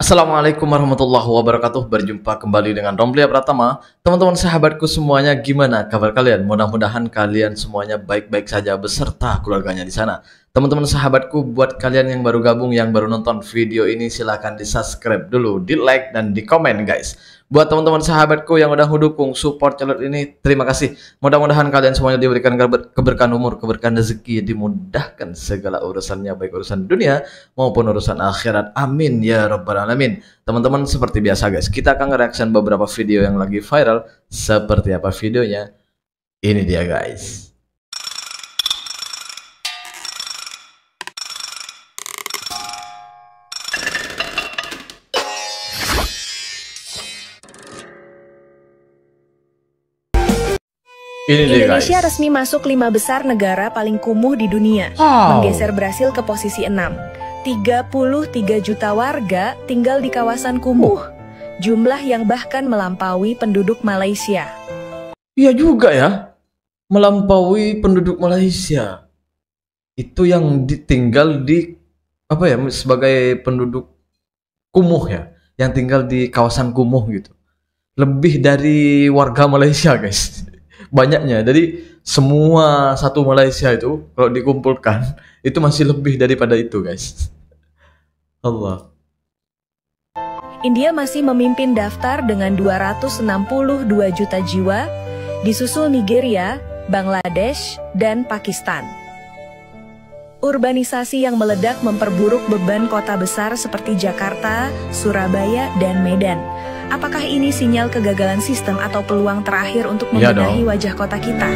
Assalamualaikum warahmatullahi wabarakatuh. Berjumpa kembali dengan Romlia Pratama. Teman-teman sahabatku semuanya, gimana kabar kalian? Mudah-mudahan kalian semuanya baik-baik saja beserta keluarganya di sana. Teman-teman sahabatku, buat kalian yang baru gabung, yang baru nonton video ini, silahkan di-subscribe dulu, di-like dan di-komen guys. Buat teman-teman sahabatku yang udah mendukung support channel ini, terima kasih. Mudah-mudahan kalian semuanya diberikan keberkahan umur, keberkahan rezeki, dimudahkan segala urusannya, baik urusan dunia maupun urusan akhirat. Amin ya rabbal alamin. Teman-teman, seperti biasa guys, kita akan nge-reaction beberapa video yang lagi viral. Seperti apa videonya? Ini dia guys. Indonesia resmi masuk 5 besar negara paling kumuh di dunia, menggeser Brasil ke posisi 6. 33 juta warga tinggal di kawasan kumuh, jumlah yang bahkan melampaui penduduk Malaysia. Iya juga ya, melampaui penduduk Malaysia. Itu yang ditinggal di apa ya, sebagai penduduk kumuh ya, yang tinggal di kawasan kumuh gitu. Lebih dari warga Malaysia guys. Banyaknya, jadi semua satu Malaysia itu kalau dikumpulkan itu masih lebih daripada itu guys. Allah. India masih memimpin daftar dengan 262 juta jiwa, disusul Nigeria, Bangladesh, dan Pakistan. Urbanisasi yang meledak memperburuk beban kota besar seperti Jakarta, Surabaya, dan Medan. Apakah ini sinyal kegagalan sistem atau peluang terakhir untuk membenahi wajah kota kita?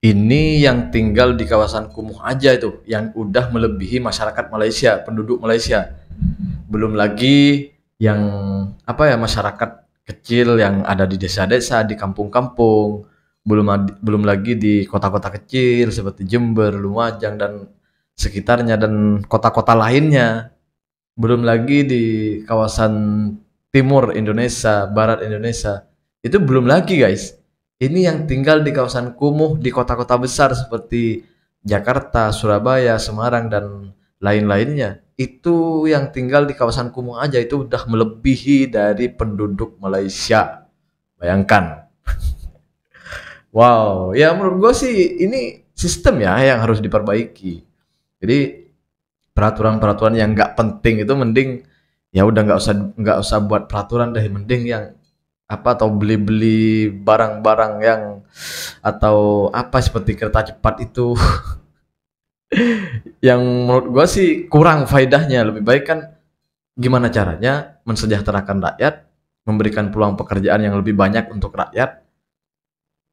Ini yang tinggal di kawasan kumuh aja itu, yang udah melebihi masyarakat Malaysia, penduduk Malaysia. Belum lagi yang apa ya, masyarakat kecil yang ada di desa-desa, di kampung-kampung. Belum lagi di kota-kota kecil seperti Jember, Lumajang dan sekitarnya, dan kota-kota lainnya. Belum lagi di kawasan timur Indonesia, barat Indonesia. Itu belum lagi guys. Ini yang tinggal di kawasan kumuh di kota-kota besar seperti Jakarta, Surabaya, Semarang, dan lain-lainnya. Itu yang tinggal di kawasan kumuh aja itu udah melebihi dari penduduk Malaysia. Bayangkan. Wow, ya menurut gue sih ini sistem ya yang harus diperbaiki. Jadi peraturan-peraturan yang nggak penting itu mending ya udah nggak usah buat peraturan deh, mending yang apa, atau beli barang-barang yang atau apa seperti kereta cepat itu yang menurut gua sih kurang faedahnya. Lebih baik kan gimana caranya mensejahterakan rakyat, memberikan peluang pekerjaan yang lebih banyak untuk rakyat.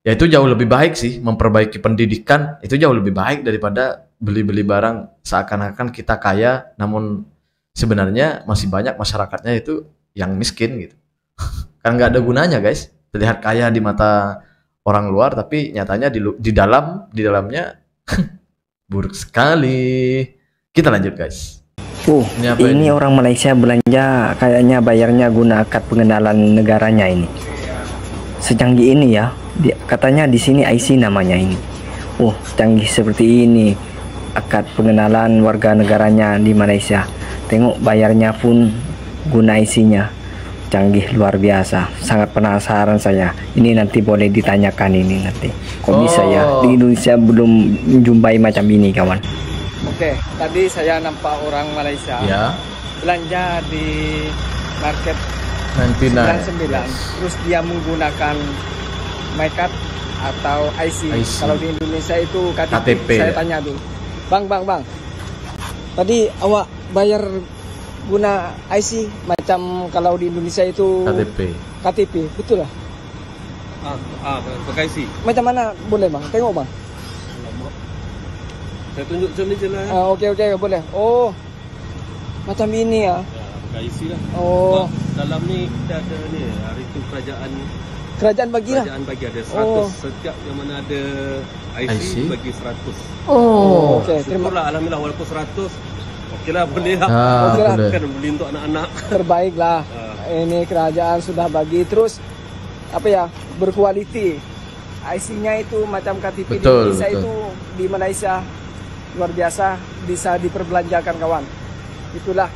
Ya itu jauh lebih baik sih, memperbaiki pendidikan itu jauh lebih baik daripada beli-beli barang seakan-akan kita kaya namun sebenarnya masih banyak masyarakatnya itu yang miskin gitu. Kan nggak ada gunanya guys, terlihat kaya di mata orang luar tapi nyatanya di dalamnya buruk sekali. Kita lanjut guys. Ini orang Malaysia belanja kayaknya bayarnya guna akad pengenalan negaranya ini. Secanggih ini ya, katanya di sini IC namanya ini. Secanggih seperti ini akad pengenalan warga negaranya di Malaysia. Tengok bayarnya pun guna IC-nya. Canggih luar biasa. Sangat penasaran saya. Ini nanti boleh ditanyakan ini nanti. Kok bisa ya? Di Indonesia belum menjumpai macam ini kawan. Oke, tadi saya nampak orang Malaysia belanja di market 99. Terus dia menggunakan MyCard atau IC. Kalau di Indonesia itu KTP. Saya tanya dulu. Bang. Tadi awak bayar guna IC macam kalau di Indonesia itu KTP, betul lah? Pakai IC. Macam mana boleh bang? Tengok bang. Saya tunjuk macam ni je lah. Oke, boleh. Macam ini ya. Pakai IC lah. Dalam ni kita ada ni hari tu kerajaan bagi lah. Kerajaan bagi ada 100. Setiap yang mana ada IC bagi 100. Okey, terima kasih. Alhamdulillah walaupun 100 okeylah, boleh lah. Kan beli untuk anak-anak. Terbaik lah. Ini kerajaan sudah bagi, terus apa ya, berkualiti. IC-nya itu macam KTP di Indonesia itu di Malaysia luar biasa, bisa diperbelanjakan kawan. Itulah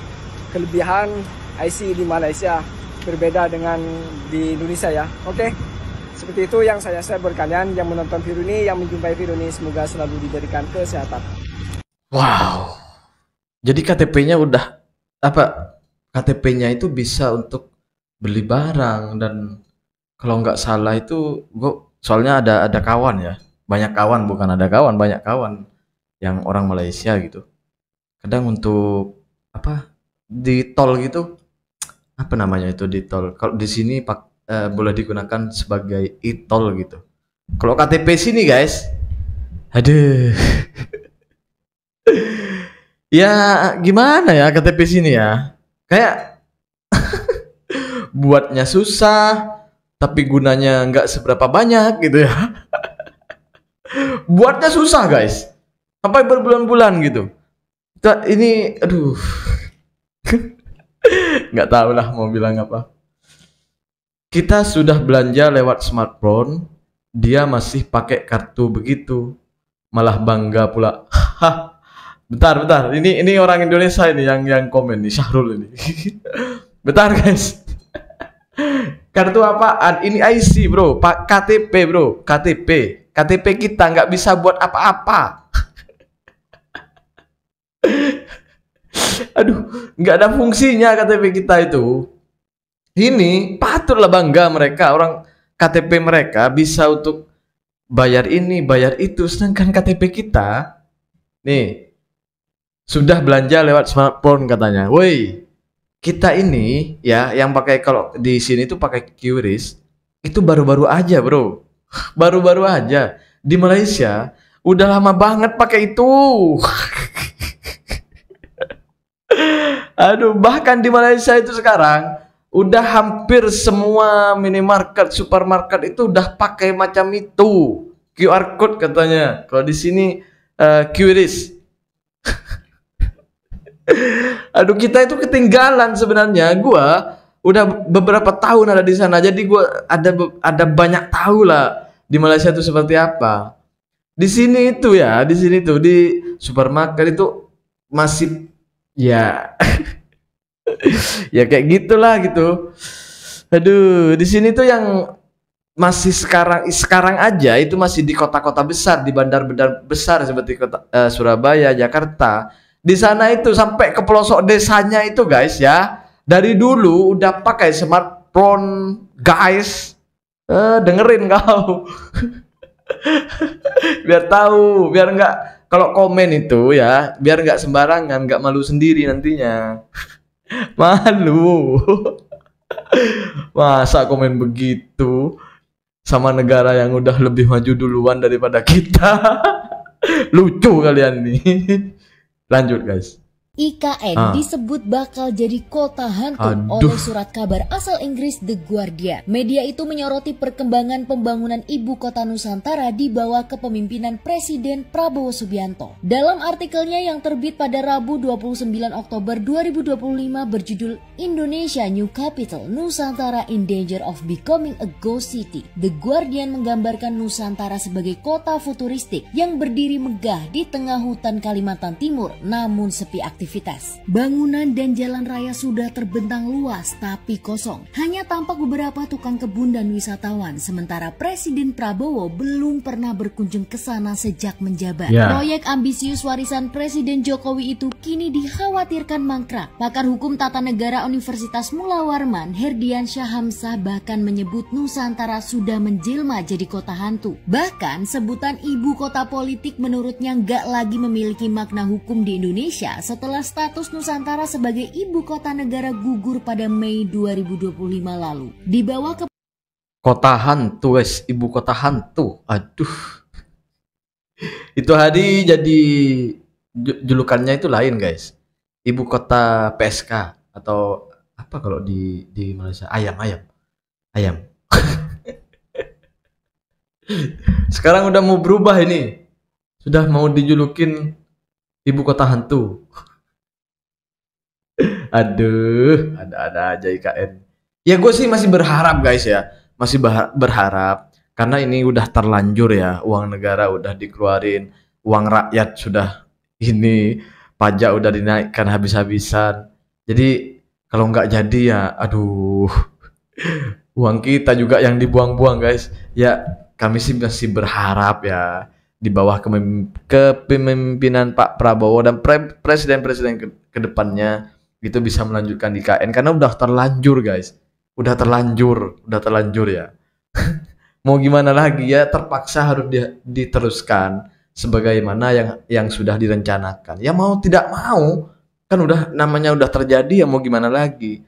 kelebihan IC di Malaysia, berbeda dengan di Indonesia ya. Oke, seperti itu yang saya share buat kalian yang menonton video ini, yang menjumpai video ini. Semoga selalu diberikan kesehatan. Wow, jadi KTP-nya udah apa? KTP-nya itu bisa untuk beli barang, dan kalau nggak salah itu gua soalnya ada kawan ya, banyak kawan, bukan ada kawan, banyak kawan yang orang Malaysia gitu. Kadang untuk apa di tol gitu, apa namanya itu di tol. Kalau di sini boleh digunakan sebagai e-tol gitu. Kalau KTP sini guys, aduh, ya gimana ya KTP sini ya, kayak buatnya susah, tapi gunanya nggak seberapa banyak gitu ya. Buatnya susah guys, sampai berbulan-bulan gitu. Ini aduh. Nggak tahu lah mau bilang apa. Kita sudah belanja lewat smartphone, dia masih pakai kartu begitu, malah bangga pula. Bentar, ini orang Indonesia ini yang komen nih, Syahrul ini. Bentar guys. Kartu apaan? Ini IC bro, Pak KTP bro, KTP kita nggak bisa buat apa-apa. Aduh, nggak ada fungsinya KTP kita itu. Ini patutlah bangga mereka, orang KTP mereka bisa untuk bayar ini, bayar itu, sedangkan KTP kita nih sudah belanja lewat smartphone katanya. Woi, kita ini ya yang pakai, kalau di sini tuh pakai QRIS itu baru-baru aja bro, baru-baru aja. Di Malaysia udah lama banget pakai itu. Aduh, bahkan di Malaysia itu sekarang udah hampir semua minimarket, supermarket itu udah pakai macam itu, QR code katanya. Kalau di sini QRIS. Aduh, kita itu ketinggalan sebenarnya. Gua udah beberapa tahun ada di sana, jadi gua ada banyak tahu lah di Malaysia itu seperti apa. Di sini itu ya, di sini tuh di supermarket itu masih ya ya kayak gitulah gitu. Aduh, di sini tuh yang masih sekarang aja itu masih di kota-kota besar, di bandar-bandar besar seperti kota Surabaya, Jakarta. Di sana itu sampai ke pelosok desanya itu guys ya, dari dulu udah pakai smartphone guys. Dengerin kau. Biar tahu, biar nggak, kalau komen itu ya, biar nggak sembarangan, nggak malu sendiri nantinya. Malu. Masa komen begitu sama negara yang udah lebih maju duluan daripada kita. Lucu kalian nih. Lanjut guys. IKN disebut bakal jadi kota hantu oleh surat kabar asal Inggris The Guardian. Media itu menyoroti perkembangan pembangunan ibu kota Nusantara di bawah kepemimpinan Presiden Prabowo Subianto. Dalam artikelnya yang terbit pada Rabu 29 Oktober 2025 berjudul Indonesia New Capital, Nusantara in Danger of Becoming a Ghost City, The Guardian menggambarkan Nusantara sebagai kota futuristik yang berdiri megah di tengah hutan Kalimantan Timur namun sepi aktivitas. Bangunan dan jalan raya sudah terbentang luas tapi kosong. Hanya tampak beberapa tukang kebun dan wisatawan. Sementara Presiden Prabowo belum pernah berkunjung ke sana sejak menjabat. Proyek ambisius warisan Presiden Jokowi itu kini dikhawatirkan mangkrak. Pakar hukum tata negara Universitas Mula Warman, Herdian Syahamsah bahkan menyebut Nusantara sudah menjelma jadi kota hantu. Bahkan sebutan ibu kota politik menurutnya nggak lagi memiliki makna hukum di Indonesia setelah status Nusantara sebagai ibu kota negara gugur pada Mei 2025 lalu. Di bawah kota hantu guys, ibu kota hantu. Aduh. Itu hari jadi julukannya itu lain guys. Ibu kota PSK atau apa kalau di Malaysia? Ayam. Sekarang udah mau berubah ini. Sudah mau dijulukin ibu kota hantu. Aduh, ada aja IKN. Ya gue sih masih berharap guys ya, masih berharap karena ini udah terlanjur ya, uang negara udah dikeluarin, uang rakyat sudah ini, pajak udah dinaikkan habis-habisan. Jadi Kalau nggak jadi ya, aduh, uang kita juga yang dibuang-buang guys. Ya kami sih masih berharap ya di bawah kepemimpinan Pak Prabowo dan presiden-presiden ke depannya itu bisa melanjutkan IKN karena udah terlanjur guys. Udah terlanjur ya. Mau gimana lagi ya, terpaksa harus diteruskan sebagaimana yang sudah direncanakan. Ya mau tidak mau, kan udah namanya udah terjadi ya, mau gimana lagi.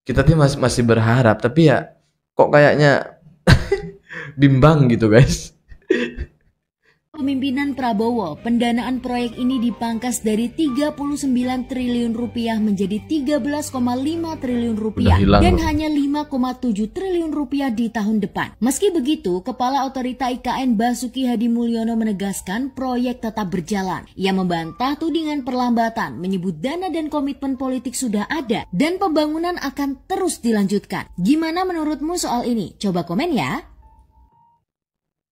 Kita tuh masih berharap, tapi ya kok kayaknya bimbang gitu guys. Pemimpinan Prabowo, pendanaan proyek ini dipangkas dari 39 triliun rupiah menjadi 13,5 triliun rupiah dan hanya 5,7 triliun rupiah di tahun depan. Meski begitu, Kepala Otorita IKN Basuki Hadi Mulyono menegaskan proyek tetap berjalan. Ia membantah tudingan perlambatan, menyebut dana dan komitmen politik sudah ada dan pembangunan akan terus dilanjutkan. Gimana menurutmu soal ini? Coba komen ya.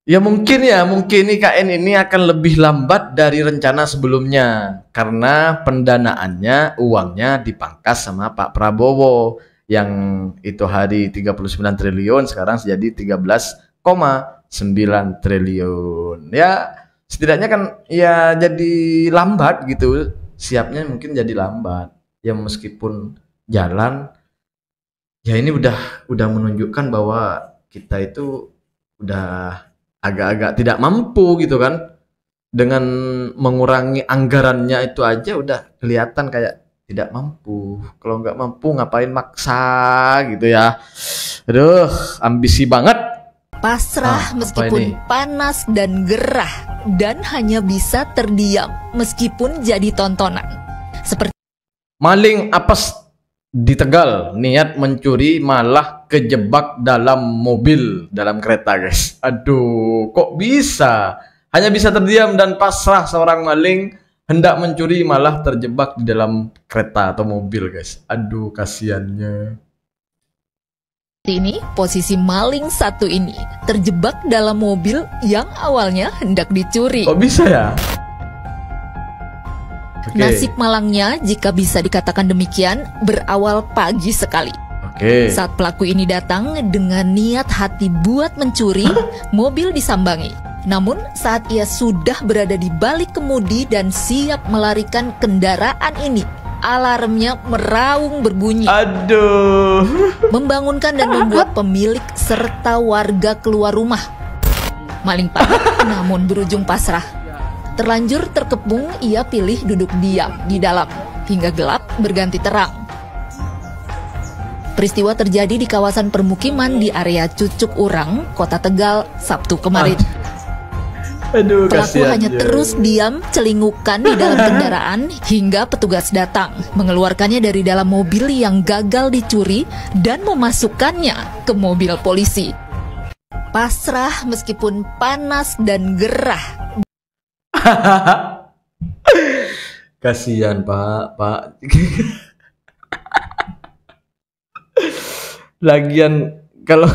Ya mungkin IKN ini akan lebih lambat dari rencana sebelumnya karena pendanaannya, uangnya dipangkas sama Pak Prabowo yang itu hari 39 triliun sekarang jadi 13,9 triliun. Ya setidaknya kan ya jadi lambat gitu, siapnya mungkin jadi lambat. Ya meskipun jalan ya ini udah menunjukkan bahwa kita itu udah agak-agak tidak mampu gitu kan, dengan mengurangi anggarannya itu aja udah kelihatan kayak tidak mampu. Kalau nggak mampu ngapain maksa gitu ya. Aduh, ambisi banget. Pasrah meskipun panas dan gerah dan hanya bisa terdiam meskipun jadi tontonan. Seperti maling apes di Tegal niat mencuri malah kejebak dalam mobil, dalam kereta guys. Aduh, kok bisa? Hanya bisa terdiam dan pasrah seorang maling hendak mencuri malah terjebak di dalam kereta atau mobil guys. Aduh, kasiannya. Ini posisi maling satu ini terjebak dalam mobil yang awalnya hendak dicuri. Kok bisa ya? Nasib malangnya, jika bisa dikatakan demikian, berawal pagi sekali. Saat pelaku ini datang dengan niat hati buat mencuri, mobil disambangi. Namun saat ia sudah berada di balik kemudi dan siap melarikan kendaraan ini, alarmnya meraung berbunyi. Aduh. Membangunkan dan membuat pemilik serta warga keluar rumah. Maling panik namun berujung pasrah. Terlanjur terkepung, ia pilih duduk diam di dalam hingga gelap berganti terang. Peristiwa terjadi di kawasan permukiman di area Cucuk Urang, Kota Tegal, Sabtu kemarin. Aduh, pelaku hanya terus diam celingukan di dalam kendaraan hingga petugas datang, mengeluarkannya dari dalam mobil yang gagal dicuri dan memasukkannya ke mobil polisi. Pasrah meskipun panas dan gerah. Kasihan Pak. Lagian kalau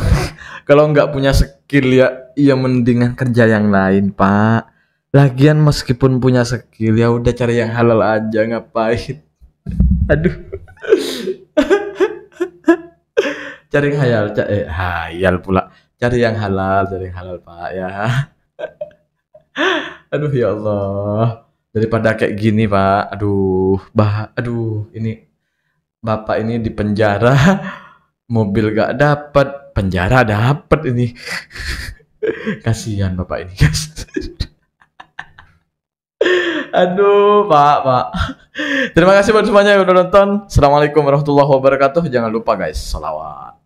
nggak punya skill ya mendingan kerja yang lain Pak. Lagian meskipun punya skill ya udah cari yang halal aja, ngapain. Aduh. Cari yang hayal pula. Cari yang halal Pak ya. Aduh ya Allah, daripada kayak gini Pak, aduh ini Bapak ini di penjara, mobil gak dapat, penjara dapat ini. Kasihan Bapak ini guys. Aduh Pak. Terima kasih buat semuanya yang udah nonton. Assalamualaikum warahmatullahi wabarakatuh. Jangan lupa guys, sholawat.